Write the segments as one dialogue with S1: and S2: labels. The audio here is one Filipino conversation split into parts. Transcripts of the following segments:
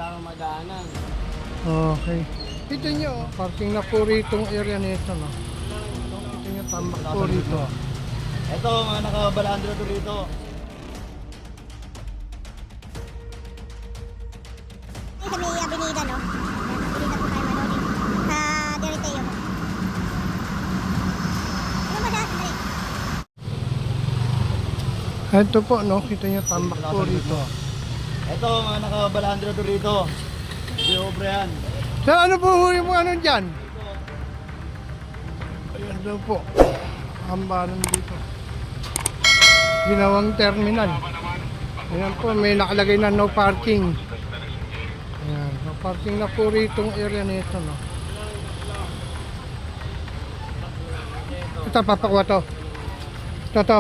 S1: wala kang madaanan.
S2: Okay. Kita nyo, parking na po rito ang area nito, no? Kita nyo, tambak po rito.
S3: Ito, mga nakabalandro to rito.
S4: Sa may avenida, no? Avenida po tayo, Manoli. Sa Deriteo. Ano ba dahil?
S2: Ito po, no? Kita nyo, tambak po rito.
S3: Ito, mga nakabalandro to rito. Hindi obra yan.
S2: Sir, ano po yung mga ano dyan? Ayan daw po. Hambalan dito. Ginawang terminal. Ayan po, may nakalagay na no parking. Ayan, no parking na po rito ang area nito, no? Ito, papakuha to. Ito.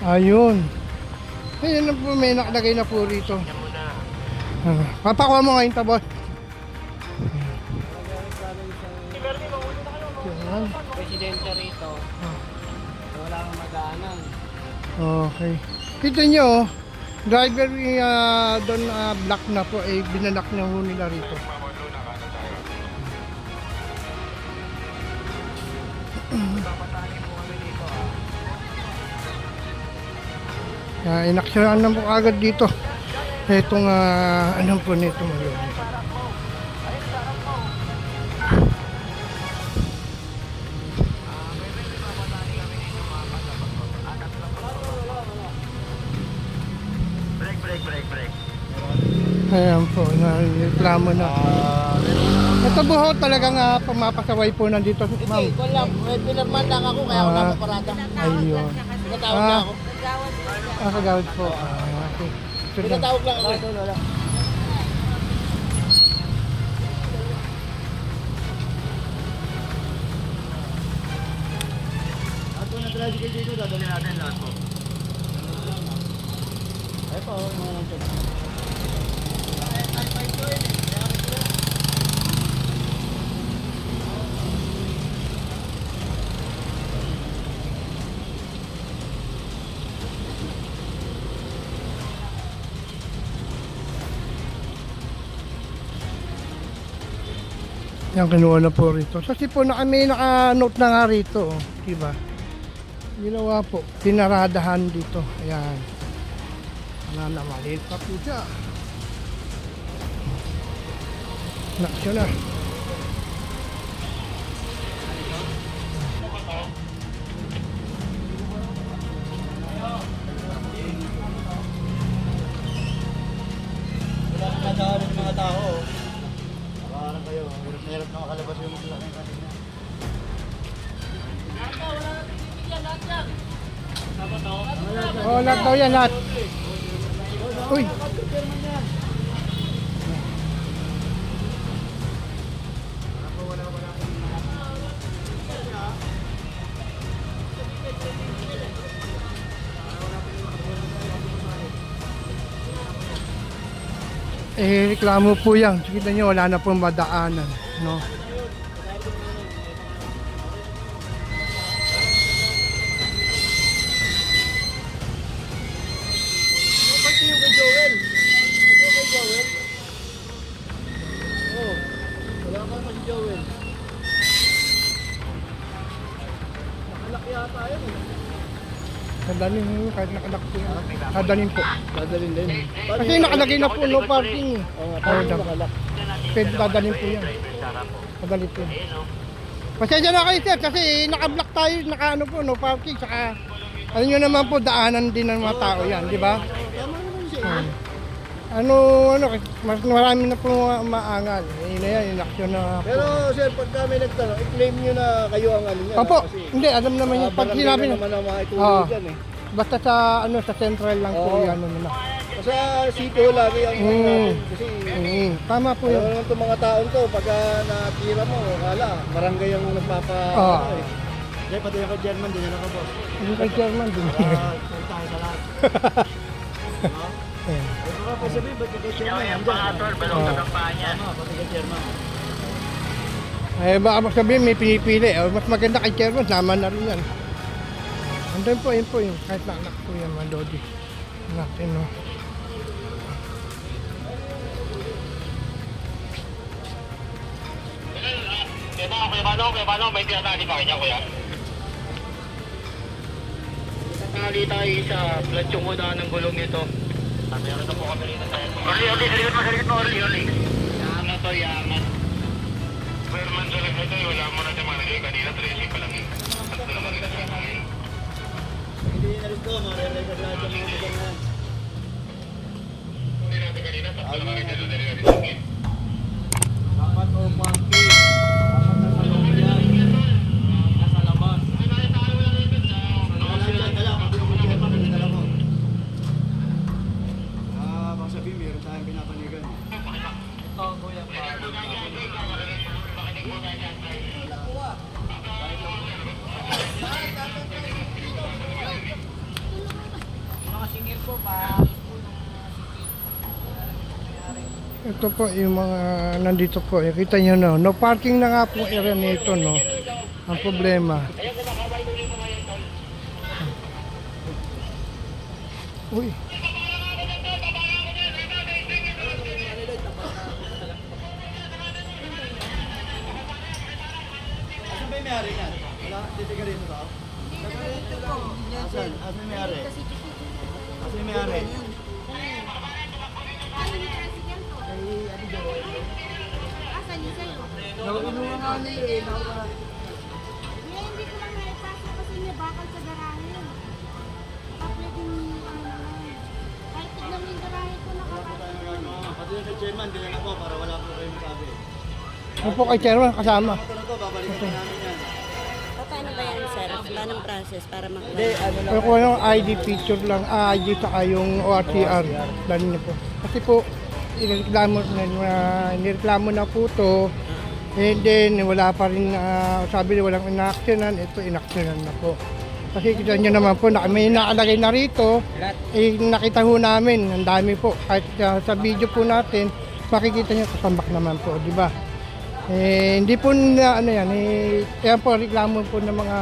S2: Ayun. Ayan na po, may nakalagay na po rito. Papakuha mo ngayon ta, boss. Ayan.
S1: Presidente rito, wala kang madaanan.
S2: Okay. Kita nyo, driver doon black na po, binanak na ho nila rito. Inaksyonan na po agad dito. Itong anong po nito ngayon.
S3: Break.
S2: Ayan po, reklamo na. Ito buho talagang pumapasaway po nandito, ma'am.
S1: Hindi, wala. May pinagman lang ako kaya ako napaparada.
S2: Ayun.
S1: Pinatawag na ako.
S2: Kagawad po. Okay.
S1: Pinatawag lang ako. Wala.
S3: At kung nag-tricycle dito, dadali natin lahat po. Ay pa, yung mga nandyan.
S2: Yan, kinuha na po rito. Kasi po may naka-note na nga rito. Oh. Diba? Ginawa po. Pinaradahan dito. Ayan. Wala na, maliit pa po siya. Naksyon na.
S3: Wala nang nadaan ng mga tao. Parang kayo, hirap na makalabas yung laki kanina.
S2: Oh, lahat daw yan, lahat. Uy. Reklamo po yan. Kita nyo, wala na pong madaanan. No?
S1: Pati yung kay Joel. Yung kay Joel. Oo. Wala ka naman si Joel. Nakalak yata yun eh.
S2: Dadalhin mo kahit nakalak po yan. Dadalhin po.
S1: Dadalhin din.
S2: Kasi nakalagay na po no parking.
S1: Nakalak.
S2: Pwede dadalhin po yan. Dadalhin po yan. Pasensya na kayo sir kasi naka-block tayo, naka-ano po no parking. Saka ano nyo naman po daanan din ng mga tao yan, di ba?
S1: Tama naman siya.
S2: Ano, mas marami na po maangal. Yun na yan, inaksyon na po.
S1: Pero sir, pagka may nagtanong, i-claim nyo na kayo ang ano niya.
S2: Opo, hindi, alam naman yun. Pag sinabi na,
S1: naman ang mga
S2: Oo.
S1: itulong dyan eh.
S2: basta sa, ano, sa central lang po
S1: Oo.
S2: yan, ano na.
S1: Sa sitio lagi ang natin kasi
S2: Tama po
S1: ano
S2: yun.
S1: naman itong mga taon to, pagka natira mo, akala, barangay ang nagpapa...
S2: Oo.
S1: ano eh.
S3: Hindi, pati yung kay German, din yan ako boss.
S2: Yung kay chairman din.
S3: Punta tayo sa lahat.
S2: Ayan.
S3: Ito ka po sabihin, ba't kay German? Yung
S2: Oo.
S3: Tama, pati kay German.
S2: Baka sabihin may pinipili. Mas maganda kay chairman, sama na rin yan. Andun po, yun po yung kahit na anak po yan, mga lodi. Natin, no.
S5: Paano? May tinatali pa kanya, kuya? Tinatali tayo sa flat yung unahan ng gulong nito. Meron na po kami rin tayo. Sarikot mo, Orly. Yaman to, yaman. Berman, sa lahat ito, wala mo na siya managay. Kanina, 13 pa lang eh. Tatlo naman kita sa kanya.
S3: Hindi na rin ko, mareresa lahat yung mga motor na yan.
S5: Hindi natin kanina, tatlo naman kita sa dali.
S3: Dapat o parking. Dapat na sa loob yan. Nasa labas. Dala, pag-uwi pa, dala mo. Baka sabihin, meron tayong pinapanigan. Ito, kuya,
S2: Ito po yung mga nandito po. Kita nyo no. No parking na nga po area nito no. Ang problema. Uy.
S3: Asan ba yung may-ari yan? Wala, titiga rito ba? Asan? Asan yung may-ari? Asan yung may-ari?
S4: Hindi ko lang naipasa kasi may bakal sa garahe. Pwedeng kahit tignan mo yung garahe ko nakapasok.
S3: Pati yung kay chairman, din na po para wala po kayong sabi.
S2: Ano po kay Chairman kasama?
S3: Ito na to, babalikan na namin yan.
S6: Paano ba yan, sir? Paano process para
S3: Hindi,
S6: makuha?
S3: ano lang.
S2: Pero kung yung ID picture lang, ID saka yung ORCR, dali niyo po. Kasi po, nireklamo na po to, and then wala pa rin, sabi nila walang inaksyonan, ito inaksyonan na po. Kasi kita nyo naman po, may nakalagay na rito, nakita ho namin, ang dami po. Kahit sa video po natin, makikita nyo kasambak naman po, di ba? Hindi po na ano yan, yan po reklamo po ng mga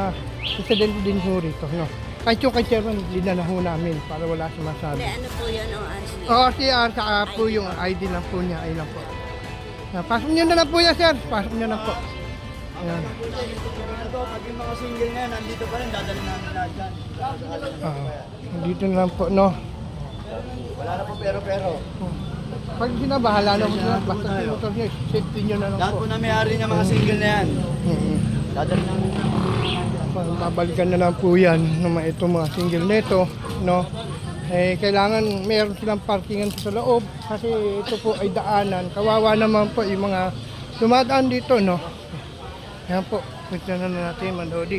S2: resident din ho rito. No? Kahit yung kay Chairman, dinala ho namin para wala siya masabi.
S6: Hindi, ano po yun, ORC?
S2: ORCR, saka po yung ID lang po niya, ay lang po. Pasok nyo na lang po yan, sir. Pasok nyo na po. Ayan.
S3: Pag yung mga single na yan, nandito pa rin, dadalhin namin lahat dyan.
S2: Dito na lang po, no?
S3: Wala na po pero.
S2: Pag sinabahala na po na, basta yung motor nyo, safety nyo na lang
S3: Lahat
S2: po.
S3: po na may-ari niya mga single na yan. Dadalhin namin.
S2: Babalikan na lang po yan ng itong mga single neto, no? Kailangan mayroon silang parkingan sa loob kasi ito po ay daanan. Kawawa naman po yung mga dumadaan dito, no? Ayan po, pwede na natin, Manodi.